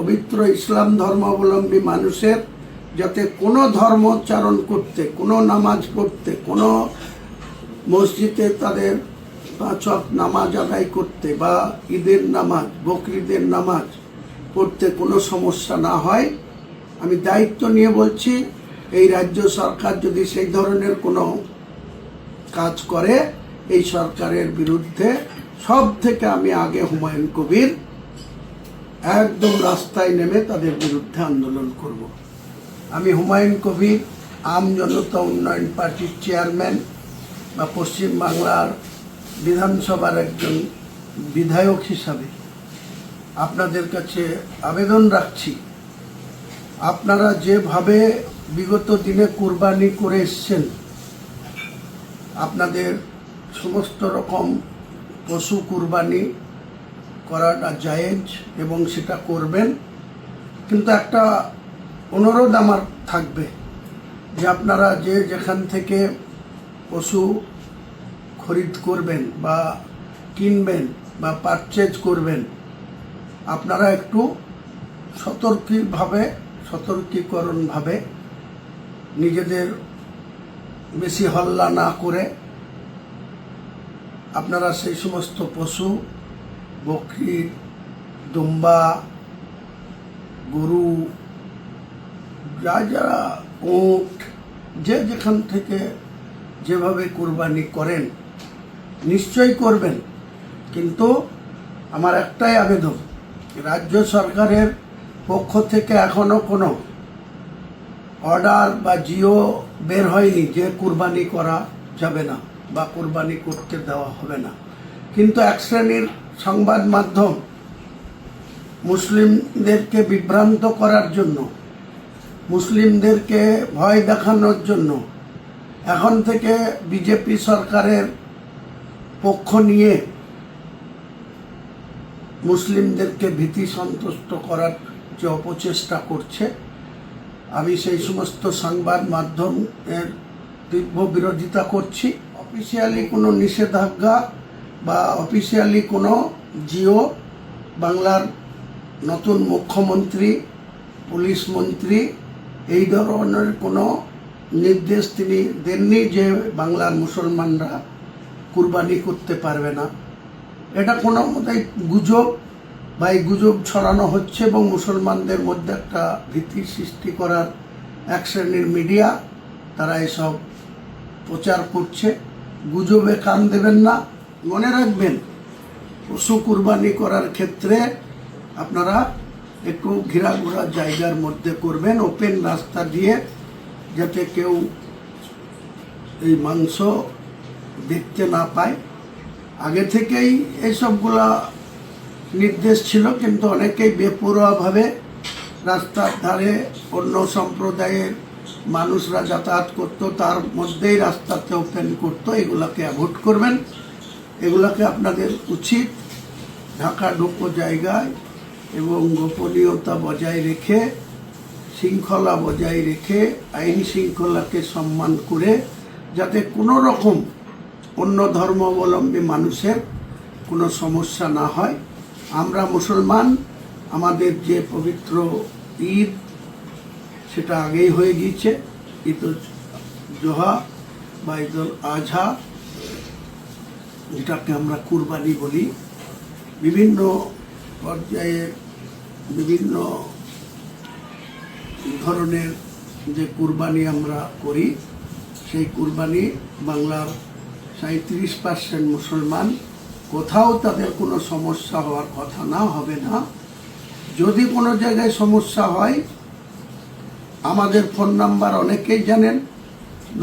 পবিত্র ইসলাম ধর্মাবলম্বী মানুষের যাতে কোনো ধর্মোচ্চারণ করতে, কোনো নামাজ পড়তে, কোনো মসজিদে তাদের 5 ওয়াক্ত নামাজ আদায় করতে বা ঈদের নামাজ, বকরিদের নামাজ পড়তে কোনো সমস্যা না হয়, আমি দায়িত্ব নিয়ে বলছি। এই রাজ্য সরকার যদি সেই ধরনের কোনো কাজ করে, এই সরকারের বিরুদ্ধে সব থেকে আমি আগে হুমায়ুন কবির একদম রাস্তায় নেমে তাদের বিরুদ্ধে আন্দোলন করব। আমি হুমায়ুন কবির আম জনতা উন্নয়ন পার্টির চেয়ারম্যান বা পশ্চিমবাংলার বিধানসভার একজন বিধায়ক হিসাবে আপনাদের কাছে আবেদন রাখছি, আপনারা যেভাবে বিগত দিনে কুরবানি করে এসছেন, আপনাদের সমস্ত রকম পশু কুরবানি করাটা জায়েজ এবং সেটা করবেন, কিন্তু একটা অনুরোধ আমার থাকবে যে আপনারা যে যেখান থেকে পশু খরিদ করবেন বা কিনবেন বা পারচেজ করবেন, আপনারা একটু সতর্কীকরণভাবে নিজেদের বেশি হল্লা না করে আপনারা সেই সমস্ত পশু, বকরি, দুম্বা, গরু, যারা উট, যে যেখান থেকে যেভাবে কুরবানি করেন নিশ্চয়ই করবেন, কিন্তু আমার একটাই আবেদন, রাজ্য সরকারের পক্ষ থেকে এখনো কোনো অর্ডার বা জিও বের হয়নি যে কুরবানি করা যাবে না বা কুরবানি করতে দেওয়া হবে না। কিন্তু এক শ্রেণীর সংবাদ মাধ্যম মুসলিমদেরকে বিভ্রান্ত করার জন্য, মুসলিমদেরকে ভয় দেখানোর জন্য এখন থেকে বিজেপি সরকারের পক্ষ নিয়ে মুসলিমদেরকে ভীতি সন্তুষ্ট করার যে অপচেষ্টা করছে, আমি সেই সমস্ত সংবাদ মাধ্যমের তীব্র বিরোধিতা করছি। অফিসিয়ালি কোনো নিষেধাজ্ঞা বা অফিসিয়ালি কোনো জিও বাংলার নতুন মুখ্যমন্ত্রী, পুলিশ মন্ত্রী এই ধরনের কোনো নির্দেশ তিনি দেননি যে বাংলার মুসলমানরা কুরবানি করতে পারবে না। এটা কোনো মতেই গুজব বা এই গুজব ছড়ানো হচ্ছে এবং মুসলমানদের মধ্যে একটা ভীতি সৃষ্টি করার এক শ্রেণীর মিডিয়া তারা এসব প্রচার করছে। গুজবে কান দেবেন না। মনে রাখবেন, পশু কুরবানি করার ক্ষেত্রে আপনারা একটু ঘেরাঘোরা জায়গার মধ্যে করবেন, ওপেন রাস্তা দিয়ে, যাতে কেউ এই মাংস দেখতে না পায়। আগে থেকেই এইসবগুলা নির্দেশ ছিল, কিন্তু অনেকেই বেপরোয়াভাবে রাস্তার ধারে অন্য সম্প্রদায়ের মানুষরা যাতায়াত করত, তার মধ্যেই রাস্তাতে ওপেন করতো। এগুলাকে অ্যাভয়েড করবেন। এগুলাকে আপনাদের উচিত ঢাকাঢোকো জায়গায় এবং গোপনীয়তা বজায় রেখে, শৃঙ্খলা বজায় রেখে, আইন শৃঙ্খলাকে সম্মান করে, যাতে কোনো রকম অন্য ধর্মাবলম্বী মানুষের কোনো সমস্যা না হয়। আমরা মুসলমান, আমাদের যে পবিত্র ঈদ সেটা আগেই হয়ে গিয়েছে, ঈদ উল জোহা বা ঈদ উল আজহা, যেটাকে আমরা কুরবানি বলি। বিভিন্ন পর্যায়ে বিভিন্ন ধরনের যে কুরবানি আমরা করি, সেই কুরবানি বাংলার 37% মুসলমান, কোথাও তাদের কোনো সমস্যা হওয়ার কথা না, হবে না। যদি কোনো জায়গায় সমস্যা হয়, আমাদের ফোন নাম্বার অনেকেই জানেন,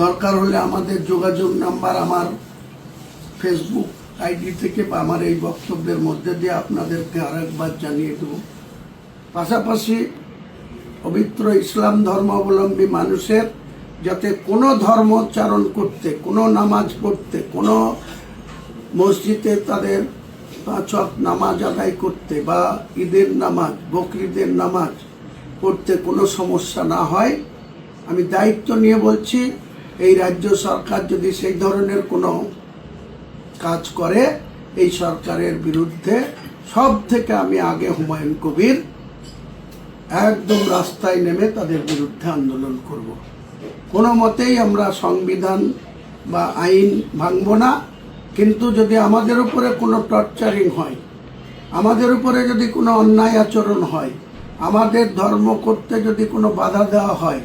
দরকার হলে আমাদের যোগাযোগ নাম্বার আমার ফেসবুক আইডি থেকে বা আমার এই বক্তব্যের মধ্যে দিয়ে আপনাদেরকে আরেকবার জানিয়ে দেব। পাশাপাশি পবিত্র ইসলাম ধর্মাবলম্বী মানুষের যাতে কোনো ধর্মোচ্চারণ করতে, কোনো নামাজ পড়তে, কোনো মসজিদে তাদের 5 ওয়াক্ত নামাজ আদায় করতে বা ঈদের নামাজ, বকরিদের নামাজ পড়তে কোনো সমস্যা না হয়, আমি দায়িত্ব নিয়ে বলছি। এই রাজ্য সরকার যদি সেই ধরনের কোনো কাজ করে, এই সরকারের বিরুদ্ধে সব থেকে আমি আগে হুমায়ুন কবির একদম রাস্তায় নেমে তাদের বিরুদ্ধে আন্দোলন করব। কোনো মতেই আমরা সংবিধান বা আইন ভাঙব না, কিন্তু যদি আমাদের উপরে কোনো টর্চারিং হয়, আমাদের উপরে যদি কোনো অন্যায় আচরণ হয়, আমাদের ধর্ম করতে যদি কোনো বাধা দেওয়া হয়,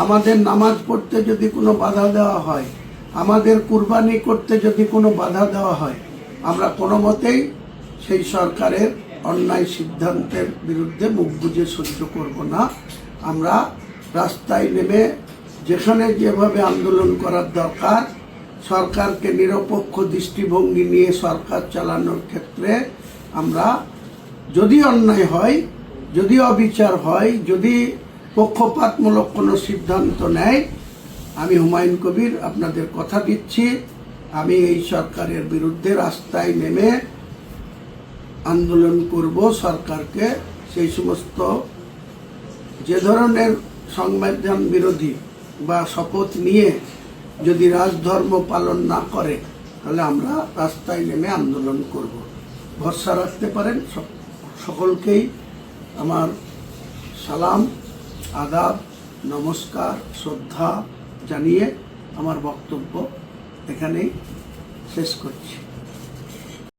আমাদের নামাজ পড়তে যদি কোনো বাধা দেওয়া হয়, আমাদের কুরবানি করতে যদি কোনো বাধা দেওয়া হয়, আমরা কোনো মতেই সেই সরকারের অন্যায় সিদ্ধান্তের বিরুদ্ধে মুখ বুজে সহ্য করব না। আমরা রাস্তায় নেমে যেখানে যেভাবে আন্দোলন করার দরকার, সরকারকে নিরপেক্ষ দৃষ্টিভঙ্গি নিয়ে সরকার চালানোর ক্ষেত্রে আমরা, যদি অন্যায় হয়, যদি অবিচার হয়, যদি পক্ষপাতমূলক কোনো সিদ্ধান্ত নেয়, আমি হুমায়ুন কবির আপনাদের কথা দিচ্ছি, আমি এই সরকারের বিরুদ্ধে রাস্তায় নেমে আন্দোলন করব। সরকারকে সেই সমস্ত যে ধরনের সংবিধান বিরোধী বা শপথ নিয়ে যদি রাজধর্ম পালন না করে, তাহলে আমরা রাস্তায় নেমে আন্দোলন করব। ভরসা রাখতে পারেন। সকলকেই আমার সালাম, আদাব, নমস্কার, শ্রদ্ধা জানিয়ে আমার বক্তব্য এখানেই শেষ করছি।